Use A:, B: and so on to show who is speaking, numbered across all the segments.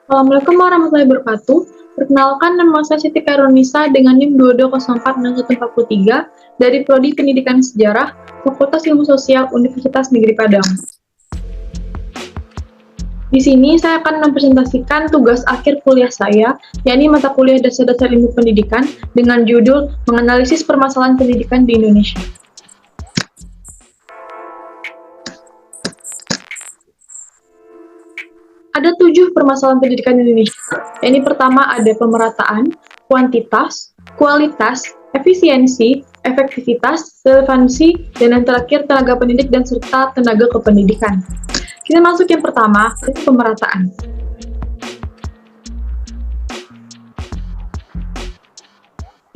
A: Assalamualaikum warahmatullahi wabarakatuh. Perkenalkan, nama saya Siti Kairunisa dengan NIM 22046143 dari Prodi Pendidikan Sejarah, Fakultas Ilmu Sosial Universitas Negeri Padang. Di sini saya akan mempresentasikan tugas akhir kuliah saya, yakni mata kuliah Dasar-Dasar Ilmu Pendidikan dengan judul Menganalisis Permasalahan Pendidikan di Indonesia. Ada 7 permasalahan pendidikan di Indonesia. Yang pertama ada pemerataan, kuantitas, kualitas, efisiensi, efektivitas, relevansi, dan yang terakhir tenaga pendidik dan serta tenaga kependidikan. Kita masuk yang pertama, yaitu pemerataan.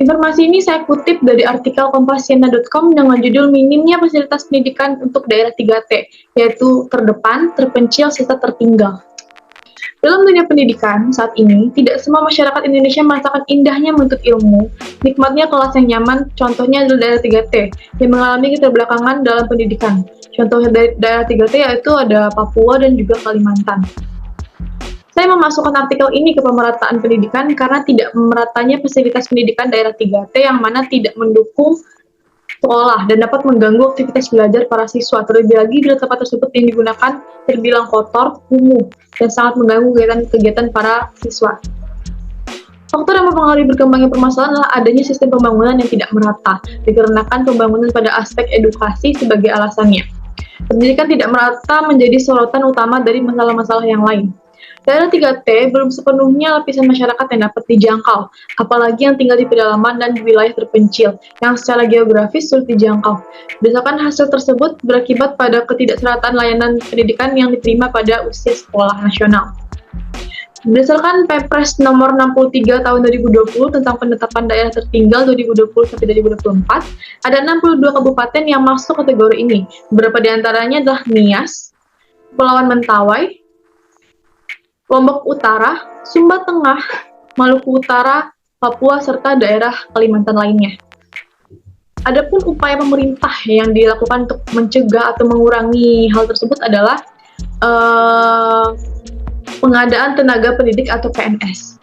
A: Informasi ini saya kutip dari artikel kompasiana.com dengan judul Minimnya Fasilitas Pendidikan untuk Daerah 3T, yaitu terdepan, terpencil, serta tertinggal. Dalam dunia pendidikan saat ini, tidak semua masyarakat Indonesia merasakan indahnya menuntut ilmu, nikmatnya kelas yang nyaman, contohnya adalah daerah 3T, yang mengalami keterbelakangan dalam pendidikan. Contoh dari daerah 3T yaitu ada Papua dan juga Kalimantan. Saya memasukkan artikel ini ke pemerataan pendidikan karena tidak meratanya fasilitas pendidikan daerah 3T yang mana tidak mendukung sekolah dan dapat mengganggu aktivitas belajar para siswa, terlebih lagi bila tempat tersebut yang digunakan terbilang kotor, kumuh, dan sangat mengganggu kegiatan para siswa. Faktor yang mempengaruhi berkembangnya permasalahan adalah adanya sistem pembangunan yang tidak merata, dikarenakan pembangunan pada aspek edukasi sebagai alasannya. Pendidikan tidak merata menjadi sorotan utama dari masalah-masalah yang lain. Daerah 3T belum sepenuhnya lapisan masyarakat yang dapat dijangkau, apalagi yang tinggal di pedalaman dan di wilayah terpencil, yang secara geografis sulit dijangkau. Berdasarkan hasil tersebut berakibat pada ketidakseratan layanan pendidikan yang diterima pada usia sekolah nasional. Berdasarkan Perpres nomor 63 tahun 2020 tentang penetapan daerah tertinggal 2020-2024, ada 62 kabupaten yang masuk kategori ini. Beberapa di antaranya adalah Nias, Kepulauan Mentawai, Lombok Utara, Sumba Tengah, Maluku Utara, Papua, serta daerah Kalimantan lainnya. Adapun upaya pemerintah yang dilakukan untuk mencegah atau mengurangi hal tersebut adalah pengadaan tenaga pendidik atau PNS.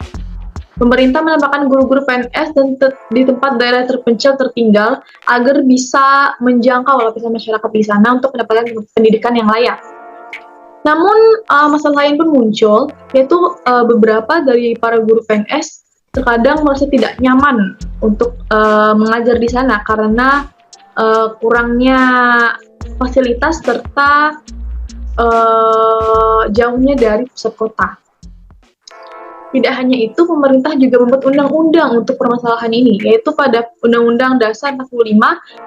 A: Pemerintah menambahkan guru-guru PNS dan di tempat daerah terpencil tertinggal agar bisa menjangkau lapisan masyarakat di sana untuk mendapatkan pendidikan yang layak. Namun, masalah lain pun muncul, yaitu beberapa dari para guru PNS terkadang merasa tidak nyaman untuk mengajar di sana karena kurangnya fasilitas serta jauhnya dari pusat kota. Tidak hanya itu, pemerintah juga membuat undang-undang untuk permasalahan ini, yaitu pada Undang-Undang Dasar 45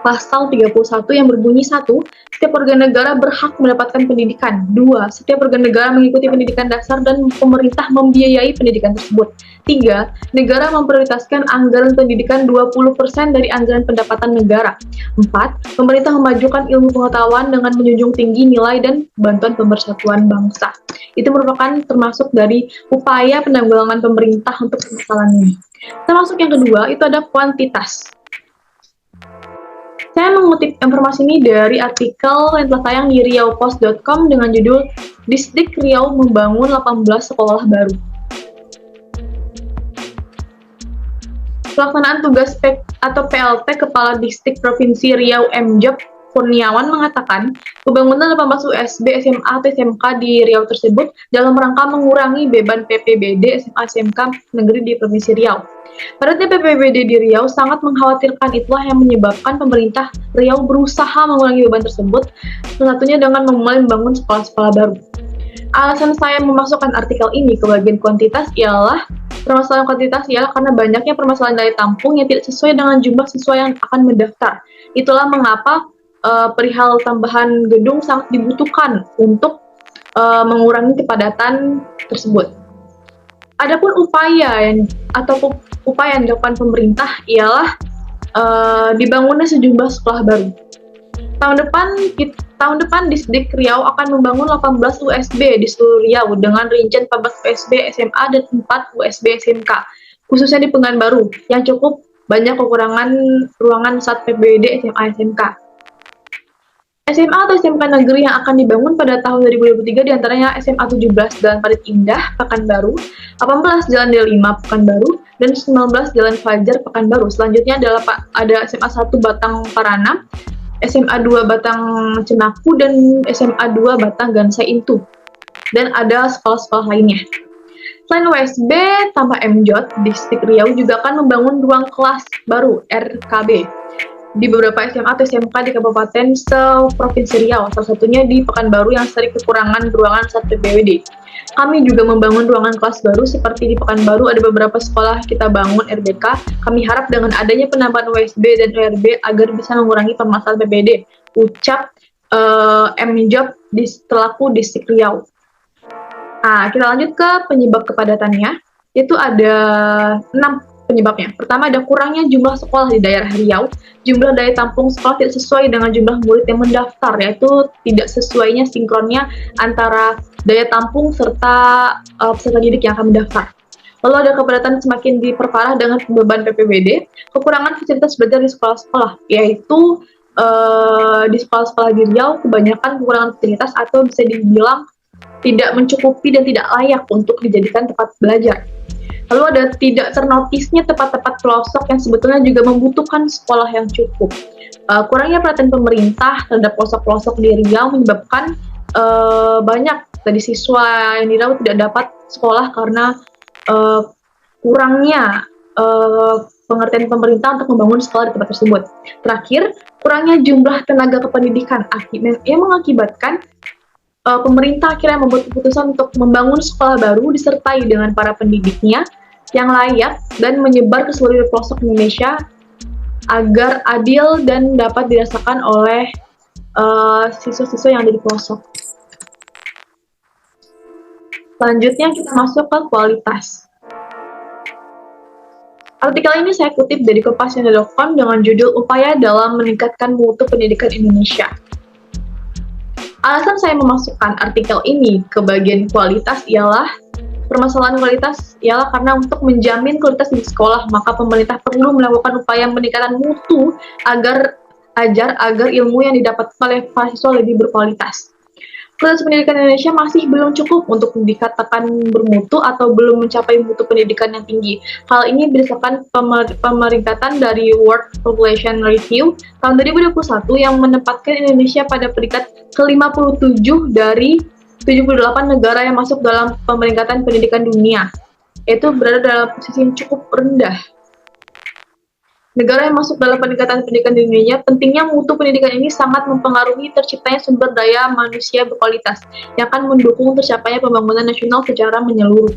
A: Pasal 31 yang berbunyi 1. Setiap warga negara berhak mendapatkan pendidikan. 2. Setiap warga negara mengikuti pendidikan dasar dan pemerintah membiayai pendidikan tersebut. 3. Negara memprioritaskan anggaran pendidikan 20% dari anggaran pendapatan negara. 4. Pemerintah memajukan ilmu pengetahuan dengan menjunjung tinggi nilai dan bantuan pemersatuan bangsa. Itu merupakan termasuk dari upaya penanggulangan pemerintah untuk permasalahan ini. Termasuk yang kedua, itu ada kuantitas. Saya mengutip informasi ini dari artikel yang telah tayang di riaupost.com dengan judul Disdik Riau Membangun 18 Sekolah Baru. Pelaksanaan tugas atau PLT Kepala Distrik Provinsi Riau M. Job Kurniawan mengatakan, pembangunan 18 USB, SMA, atau SMK di Riau tersebut dalam rangka mengurangi beban PPBD SMA SMK negeri di Provinsi Riau. Padatnya PPBD di Riau sangat mengkhawatirkan, itulah yang menyebabkan pemerintah Riau berusaha mengurangi beban tersebut, salah satunya dengan memulai membangun sekolah-sekolah baru. Alasan saya memasukkan artikel ini ke bagian kuantitas ialah permasalahan kuantitas ialah karena banyaknya permasalahan daya tampung yang tidak sesuai dengan jumlah siswa yang akan mendaftar. Itulah mengapa perihal tambahan gedung sangat dibutuhkan untuk mengurangi kepadatan tersebut. Adapun upaya yang dilakukan pemerintah ialah dibangunnya sejumlah sekolah baru. Tahun depan Disdik Riau akan membangun 18 USB di seluruh Riau dengan rincian 14 USB SMA dan 4 USB SMK, khususnya di Pekanbaru yang cukup banyak kekurangan ruangan saat PPBD SMA SMK. SMA atau SMK negeri yang akan dibangun pada tahun 2023 diantaranya SMA 17 Jalan Parit Indah, Pekanbaru, 18 Jalan D5, Pekanbaru, dan 19 Jalan Fajar, Pekanbaru. Selanjutnya adalah ada SMA 1 Batang Parana, SMA 2 Batang Cenaku, dan SMA 2 Batang Gansai Intu. Dan ada sekolah-sekolah lainnya. Selain USB, tambah MJOT, Distrik Riau juga akan membangun ruang kelas baru RKB di beberapa SMA atau SMK di Kabupaten se-Provinsi Riau, salah satunya di Pekanbaru yang sering kekurangan ruangan saat PPWD. Kami juga membangun ruangan kelas baru seperti di Pekanbaru ada beberapa sekolah kita bangun RBK. Kami harap dengan adanya penambahan USB dan URB agar bisa mengurangi permasalahan PPWD, ucap MJOT di selaku Distrik Riau. Nah, kita lanjut ke penyebab kepadatannya, yaitu ada 6 penyebabnya. Pertama, ada kurangnya jumlah sekolah di daerah Riau. Jumlah daya tampung sekolah tidak sesuai dengan jumlah murid yang mendaftar, yaitu tidak sesuainya sinkronnya antara daya tampung serta peserta didik yang akan mendaftar. Lalu ada kepadatan semakin diperparah dengan beban PPWD, kekurangan fasilitas belajar di sekolah-sekolah, yaitu di sekolah-sekolah di Riau kebanyakan kekurangan fasilitas atau bisa dibilang tidak mencukupi dan tidak layak untuk dijadikan tempat belajar. Lalu ada tidak ternotisnya tempat-tempat pelosok yang sebetulnya juga membutuhkan sekolah yang cukup. Kurangnya perhatian pemerintah terhadap pelosok-pelosok di Riau menyebabkan banyak dari siswa yang di Riau tidak dapat sekolah karena kurangnya pengertian pemerintah untuk membangun sekolah di tempat tersebut. Terakhir, kurangnya jumlah tenaga kependidikan yang mengakibatkan pemerintah akhirnya membuat keputusan untuk membangun sekolah baru disertai dengan para pendidiknya yang layak dan menyebar ke seluruh pelosok Indonesia agar adil dan dapat dirasakan oleh siswa-siswa yang ada di pelosok. Selanjutnya kita masuk ke kualitas. Artikel ini saya kutip dari Kompasiana.com dengan judul Upaya dalam Meningkatkan Mutu Pendidikan Indonesia. Alasan saya memasukkan artikel ini ke bagian kualitas ialah permasalahan kualitas ialah karena untuk menjamin kualitas di sekolah, maka pemerintah perlu melakukan upaya peningkatan mutu agar ilmu yang didapat oleh mahasiswa lebih berkualitas. Kualitas pendidikan Indonesia masih belum cukup untuk dikatakan bermutu atau belum mencapai mutu pendidikan yang tinggi. Hal ini berdasarkan pemeringkatan dari World Population Review tahun 2021 yang menempatkan Indonesia pada peringkat ke-57 dari 78 negara yang masuk dalam pemeringkatan pendidikan dunia, yaitu berada dalam posisi yang cukup rendah. Negara yang masuk dalam peningkatan pendidikan di dunia, pentingnya mutu pendidikan ini sangat mempengaruhi terciptanya sumber daya manusia berkualitas yang akan mendukung tercapainya pembangunan nasional secara menyeluruh.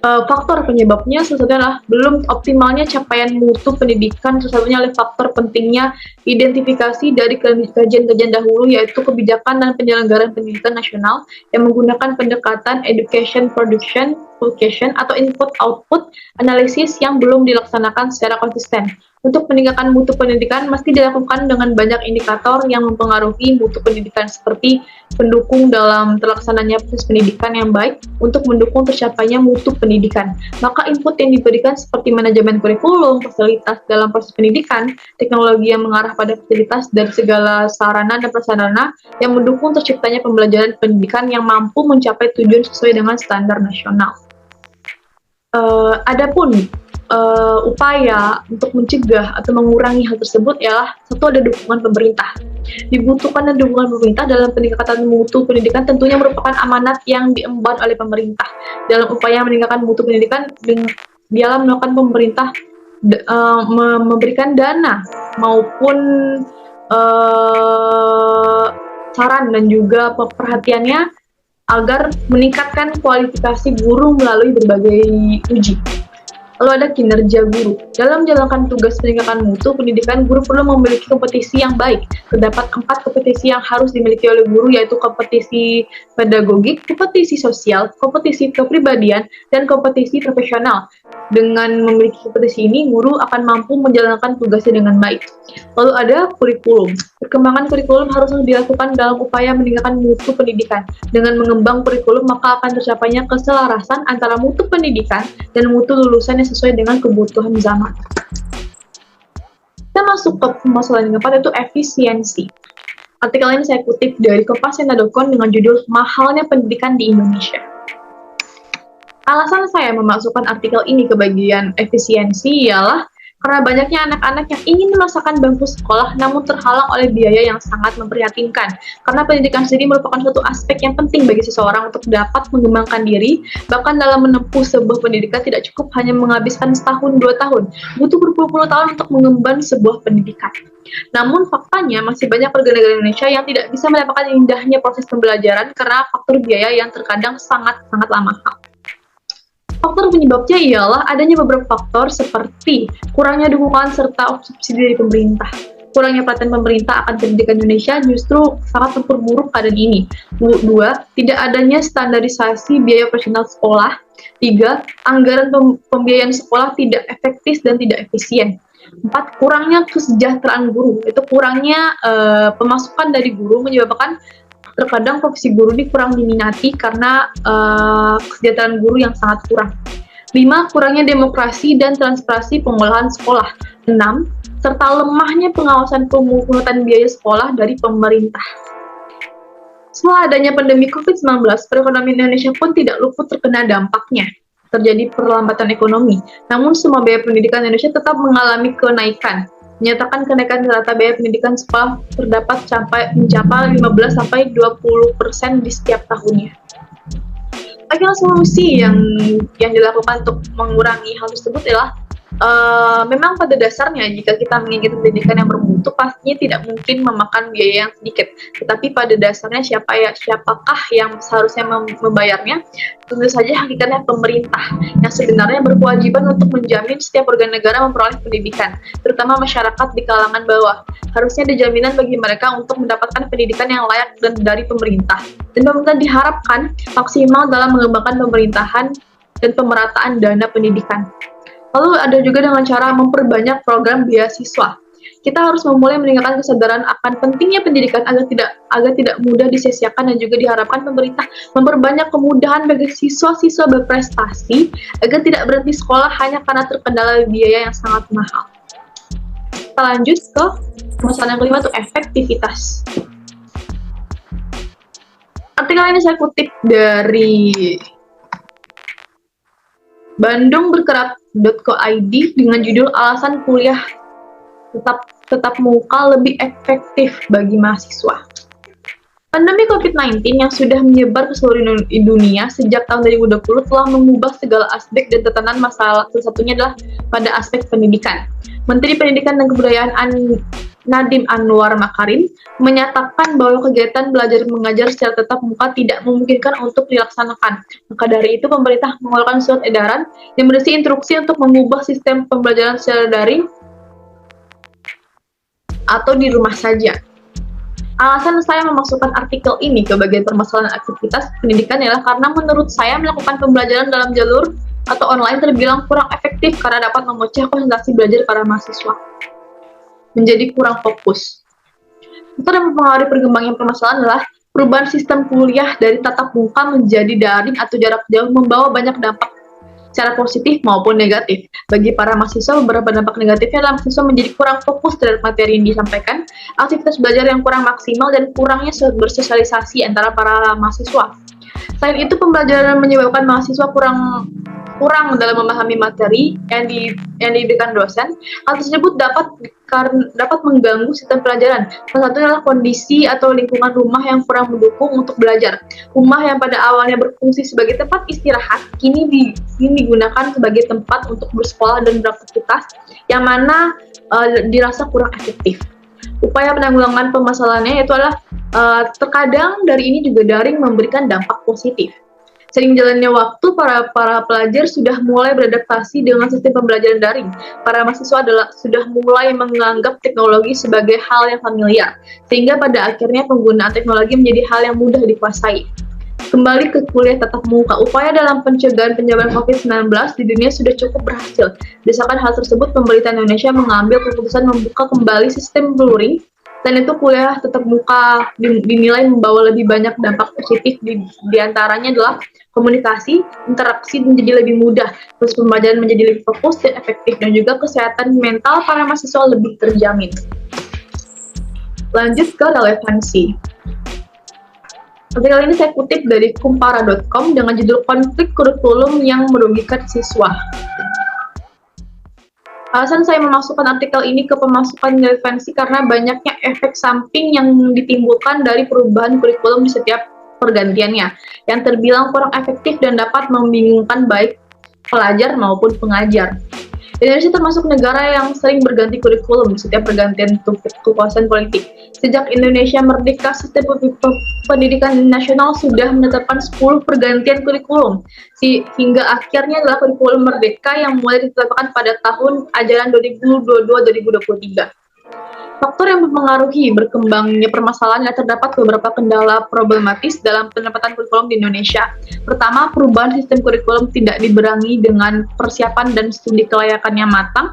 A: Faktor penyebabnya salah satunya adalah belum optimalnya capaian mutu pendidikan, salah satunya adalah faktor pentingnya identifikasi dari kajian-kajian dahulu, yaitu kebijakan dan penyelenggaraan pendidikan nasional yang menggunakan pendekatan education production publication atau input-output analisis yang belum dilaksanakan secara konsisten. Untuk peningkatan mutu pendidikan mesti dilakukan dengan banyak indikator yang mempengaruhi mutu pendidikan seperti pendukung dalam terlaksananya proses pendidikan yang baik untuk mendukung tercapainya mutu pendidikan. Maka input yang diberikan seperti manajemen kurikulum, fasilitas dalam proses pendidikan, teknologi yang mengarah pada fasilitas dari segala sarana dan prasarana yang mendukung terciptanya pembelajaran pendidikan yang mampu mencapai tujuan sesuai dengan standar nasional. Adapun upaya untuk mencegah atau mengurangi hal tersebut ialah satu, ada dukungan pemerintah. Dibutuhkan dukungan pemerintah dalam peningkatan mutu pendidikan tentunya merupakan amanat yang diemban oleh pemerintah. Dalam upaya meningkatkan mutu pendidikan, dialah melakukan pemerintah memberikan dana maupun saran dan juga perhatiannya agar meningkatkan kualifikasi guru melalui berbagai uji. Lalu ada kinerja guru. Dalam menjalankan tugas peningkatan mutu pendidikan, guru perlu memiliki kompetisi yang baik. Terdapat 4 kompetisi yang harus dimiliki oleh guru, yaitu kompetisi pedagogik, kompetisi sosial, kompetisi kepribadian, dan kompetisi profesional. Dengan memiliki kompetisi ini, guru akan mampu menjalankan tugasnya dengan baik. Lalu ada kurikulum. Perkembangan kurikulum harus dilakukan dalam upaya meningkatkan mutu pendidikan. Dengan mengembang kurikulum, maka akan tercapainya keselarasan antara mutu pendidikan dan mutu lulusan yang sesuai dengan kebutuhan zaman. Kita masuk ke permasalahan yang keempat, yaitu efisiensi. Artikel ini saya kutip dari Kompasiana.com dengan judul Mahalnya Pendidikan di Indonesia. Alasan saya memasukkan artikel ini ke bagian efisiensi ialah karena banyaknya anak-anak yang ingin merasakan bangku sekolah namun terhalang oleh biaya yang sangat memprihatinkan. Karena pendidikan sendiri merupakan suatu aspek yang penting bagi seseorang untuk dapat mengembangkan diri, bahkan dalam menempuh sebuah pendidikan tidak cukup hanya menghabiskan setahun 2 tahun, butuh berpuluh-puluh tahun untuk mengemban sebuah pendidikan. Namun faktanya masih banyak warga negara Indonesia yang tidak bisa mendapatkan indahnya proses pembelajaran karena faktor biaya yang terkadang sangat-sangatlah mahal. Faktor penyebabnya ialah adanya beberapa faktor seperti kurangnya dukungan serta subsidi dari pemerintah. Kurangnya perhatian pemerintah akan pendidikan Indonesia justru sangat memperburuk keadaan ini. 2. Tidak adanya standarisasi biaya operasional sekolah. 3. Anggaran pembiayaan sekolah tidak efektif dan tidak efisien. 4. Kurangnya kesejahteraan guru. Itu kurangnya pemasukan dari guru menyebabkan terkadang profesi guru ini kurang diminati karena kesejahteraan guru yang sangat kurang. 5. Kurangnya demokrasi dan transparansi pengolahan sekolah. 6. Serta lemahnya pengawasan pemungutan biaya sekolah dari pemerintah. Setelah adanya pandemi COVID-19, perekonomian Indonesia pun tidak luput terkena dampaknya. Terjadi perlambatan ekonomi, namun semua biaya pendidikan Indonesia tetap mengalami kenaikan. Menyatakan kenaikan rata biaya pendidikan sekolah terdapat mencapai 15-20% di setiap tahunnya. Akhirnya solusi yang dilakukan untuk mengurangi hal tersebut adalah memang pada dasarnya jika kita menginginkan pendidikan yang bermutu pastinya tidak mungkin memakan biaya yang sedikit. Tetapi pada dasarnya siapakah yang seharusnya membayarnya? Tentu saja hakikatnya pemerintah yang sebenarnya berkewajiban untuk menjamin setiap warga negara memperoleh pendidikan, terutama masyarakat di kalangan bawah. Harusnya ada jaminan bagi mereka untuk mendapatkan pendidikan yang layak dan dari pemerintah. Dan pemerintah diharapkan maksimal dalam mengembangkan pemerintahan dan pemerataan dana pendidikan. Lalu ada juga dengan cara memperbanyak program beasiswa. Kita harus memulai meningkatkan kesadaran akan pentingnya pendidikan agar tidak mudah disia-siakan, dan juga diharapkan pemerintah memperbanyak kemudahan bagi siswa-siswa berprestasi agar tidak berhenti sekolah hanya karena terkendala biaya yang sangat mahal. Kita lanjut ke masalah yang kelima, itu efektivitas. Artikel ini saya kutip dari bandungbergerak.co.id dengan judul Alasan Kuliah tetap muka lebih efektif bagi mahasiswa. Pandemi COVID-19 yang sudah menyebar ke seluruh dunia sejak tahun 2020 telah mengubah segala aspek dan tatanan masalah. Salah satunya adalah pada aspek pendidikan. Menteri Pendidikan dan Kebudayaan Nadiem Anwar Makarim menyatakan bahwa kegiatan belajar mengajar secara tatap muka tidak memungkinkan untuk dilaksanakan. Maka dari itu pemerintah mengeluarkan surat edaran yang berisi instruksi untuk mengubah sistem pembelajaran secara daring atau di rumah saja. Alasan saya memasukkan artikel ini ke bagian permasalahan aktivitas pendidikan adalah karena menurut saya melakukan pembelajaran dalam jalur atau online terbilang kurang efektif karena dapat memecah konsentrasi belajar para mahasiswa menjadi kurang fokus. Faktor yang mempengaruhi perkembangan permasalahan adalah perubahan sistem kuliah dari tatap muka menjadi daring atau jarak jauh membawa banyak dampak secara positif maupun negatif. Bagi para mahasiswa, beberapa dampak negatifnya adalah mahasiswa menjadi kurang fokus terhadap materi yang disampaikan, aktivitas belajar yang kurang maksimal, dan kurangnya bersosialisasi antara para mahasiswa. Selain itu, pembelajaran menyebabkan mahasiswa kurang dalam memahami materi yang diberikan dosen. Hal tersebut dapat mengganggu sistem pelajaran. Salah satunya adalah kondisi atau lingkungan rumah yang kurang mendukung untuk belajar. Rumah yang pada awalnya berfungsi sebagai tempat istirahat, kini digunakan sebagai tempat untuk bersekolah dan beraktivitas, yang mana dirasa kurang efektif. Upaya penanggulangan permasalahannya yaitu adalah terkadang dari ini juga daring memberikan dampak positif. Sering jalannya waktu, para pelajar sudah mulai beradaptasi dengan sistem pembelajaran daring. Para mahasiswa sudah mulai menganggap teknologi sebagai hal yang familiar, sehingga pada akhirnya penggunaan teknologi menjadi hal yang mudah dikuasai. Kembali ke kuliah tatap muka, upaya dalam pencegahan penyebaran COVID-19 di dunia sudah cukup berhasil. Berdasarkan hal tersebut, pemerintah Indonesia mengambil keputusan membuka kembali sistem luring Selain itu, kuliah tetap muka dinilai membawa lebih banyak dampak positif, di antaranya adalah komunikasi, interaksi menjadi lebih mudah, terus pembelajaran menjadi lebih fokus dan efektif, dan juga kesehatan mental para mahasiswa lebih terjamin. Lanjut ke relevansi. Artikel ini saya kutip dari kumpara.com dengan judul Konflik Kurikulum yang Merugikan Siswa. Alasan saya memasukkan artikel ini ke pemasukan relevansi karena banyaknya efek samping yang ditimbulkan dari perubahan kurikulum di setiap pergantiannya, yang terbilang kurang efektif dan dapat membingungkan baik pelajar maupun pengajar. Indonesia termasuk negara yang sering berganti kurikulum setiap pergantian kekuasaan politik. Sejak Indonesia merdeka, sistem pendidikan nasional sudah menetapkan 10 pergantian kurikulum, hingga akhirnya adalah kurikulum merdeka yang mulai ditetapkan pada tahun ajaran 2022-2023. Faktor yang mempengaruhi berkembangnya permasalahan adalah terdapat beberapa kendala problematis dalam penempatan kurikulum di Indonesia. Pertama, perubahan sistem kurikulum tidak dibarengi dengan persiapan dan studi kelayakannya matang.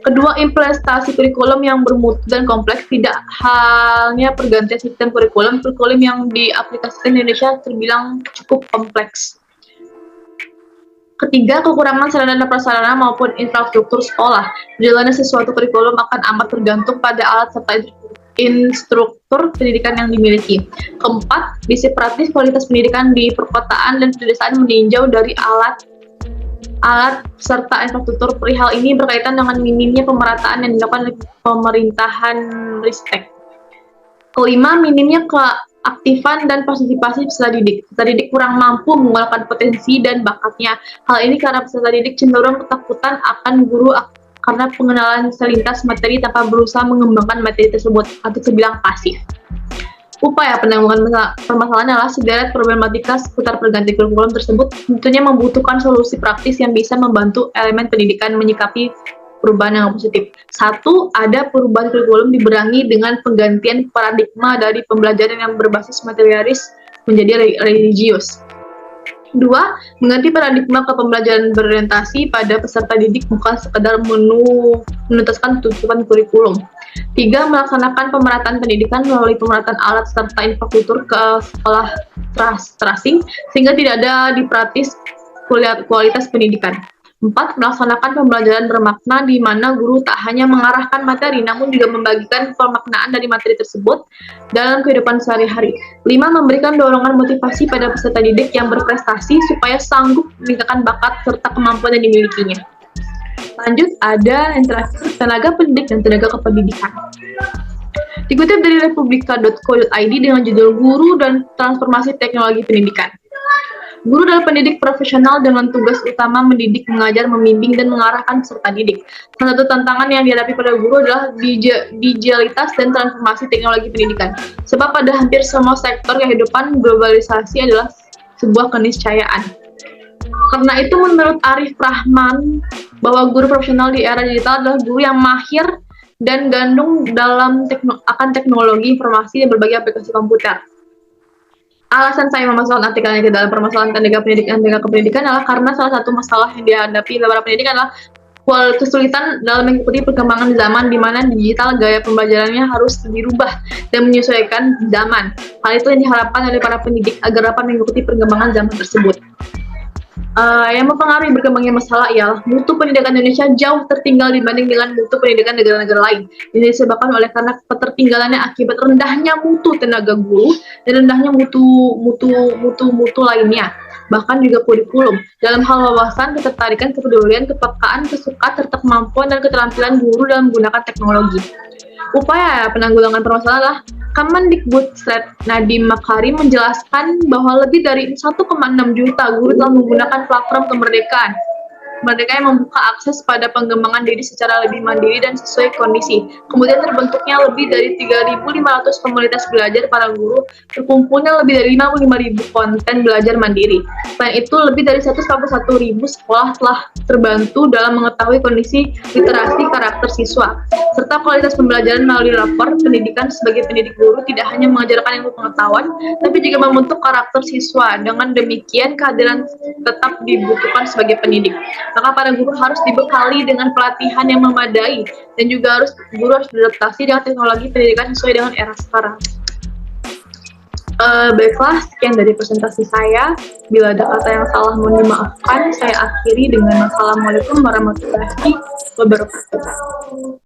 A: Kedua, implementasi kurikulum yang bermutu dan kompleks. Tidak halnya pergantian sistem kurikulum yang diaplikasikan di Indonesia terbilang cukup kompleks. Ketiga, kekurangan sarana dan prasarana maupun infrastruktur sekolah. Berjalannya sesuatu kurikulum akan amat tergantung pada alat serta instruktur pendidikan yang dimiliki. Keempat, sisi praktis kualitas pendidikan di perkotaan dan pedesaan meninjau dari alat serta infrastruktur. Perihal ini berkaitan dengan minimnya pemerataan yang dilakukan oleh pemerintahan Ristek. Kelima, minimnya keaktifan dan partisipasi peserta didik. Peserta didik kurang mampu menggunakan potensi dan bakatnya. Hal ini karena peserta didik cenderung ketakutan akan guru karena pengenalan selintas materi tanpa berusaha mengembangkan materi tersebut, atau terbilang pasif. Upaya penanggulangan permasalahan adalah sederet problematika seputar pergantian kurikulum tersebut tentunya membutuhkan solusi praktis yang bisa membantu elemen pendidikan menyikapi perubahan yang positif. Satu, ada perubahan kurikulum dibarengi dengan penggantian paradigma dari pembelajaran yang berbasis materialis menjadi religius. Dua, mengganti paradigma ke pembelajaran berorientasi pada peserta didik bukan sekedar menuntaskan tuntutan kurikulum. Tiga, melaksanakan pemerataan pendidikan melalui pemerataan alat serta infrastruktur ke sekolah terasing sehingga tidak ada dipraktis kualitas pendidikan. 4. Melaksanakan pembelajaran bermakna di mana guru tak hanya mengarahkan materi namun juga membagikan pemaknaan dari materi tersebut dalam kehidupan sehari-hari. 5. Memberikan dorongan motivasi pada peserta didik yang berprestasi supaya sanggup meningkatkan bakat serta kemampuan yang dimilikinya. Lanjut, ada yang terakhir, tenaga pendidik dan tenaga kependidikan. Dikutip dari republika.co.id dengan judul Guru dan Transformasi Teknologi Pendidikan. Guru adalah pendidik profesional dengan tugas utama mendidik, mengajar, membimbing, dan mengarahkan peserta didik. Salah satu tantangan yang dihadapi pada guru adalah digitalitas dan transformasi teknologi pendidikan. Sebab pada hampir semua sektor kehidupan, globalisasi adalah sebuah keniscayaan. Karena itu menurut Arif Rahman, bahwa guru profesional di era digital adalah guru yang mahir dan gandung dalam akan teknologi informasi dan berbagai aplikasi komputer. Alasan saya memasukkan artikelnya ke dalam permasalahan tenaga kependidikan adalah karena salah satu masalah yang dihadapi para pendidik adalah kesulitan dalam mengikuti perkembangan zaman di mana digital gaya pembelajarannya harus dirubah dan menyesuaikan zaman. Hal itu yang diharapkan oleh para pendidik agar dapat mengikuti perkembangan zaman tersebut. Yang mempengaruhi berkembangnya masalah ialah mutu pendidikan Indonesia jauh tertinggal dibanding dengan mutu pendidikan negara-negara lain. Ini disebabkan oleh karena ketertinggalannya akibat rendahnya mutu tenaga guru dan rendahnya mutu lainnya, bahkan juga kurikulum. Dalam hal wawasan, ketertarikan, kepedulian, kepekaan, kesukaan, serta kemampuan dan keterampilan guru dalam menggunakan teknologi. Upaya penanggulangan permasalahan adalah Kemendikbudstret Nadiem Makarim menjelaskan bahwa lebih dari 1,6 juta guru telah menggunakan platform kemerdekaan yang membuka akses pada pengembangan diri secara lebih mandiri dan sesuai kondisi. Kemudian terbentuknya lebih dari 3.500 komunitas belajar para guru, terkumpulnya lebih dari 55.000 konten belajar mandiri. Selain itu, lebih dari 141.000 sekolah telah terbantu dalam mengetahui kondisi literasi karakter siswa, serta kualitas pembelajaran melalui lapor pendidikan. Sebagai pendidik guru tidak hanya mengajarkan ilmu pengetahuan, tapi juga membentuk karakter siswa. Dengan demikian, kehadiran tetap dibutuhkan sebagai pendidik. Maka para guru harus dibekali dengan pelatihan yang memadai dan juga guru harus beradaptasi dengan teknologi pendidikan sesuai dengan era sekarang. Baiklah, sekian dari presentasi saya. Bila ada kata yang salah mohon dimaafkan. Saya akhiri dengan Assalamualaikum warahmatullahi wabarakatuh.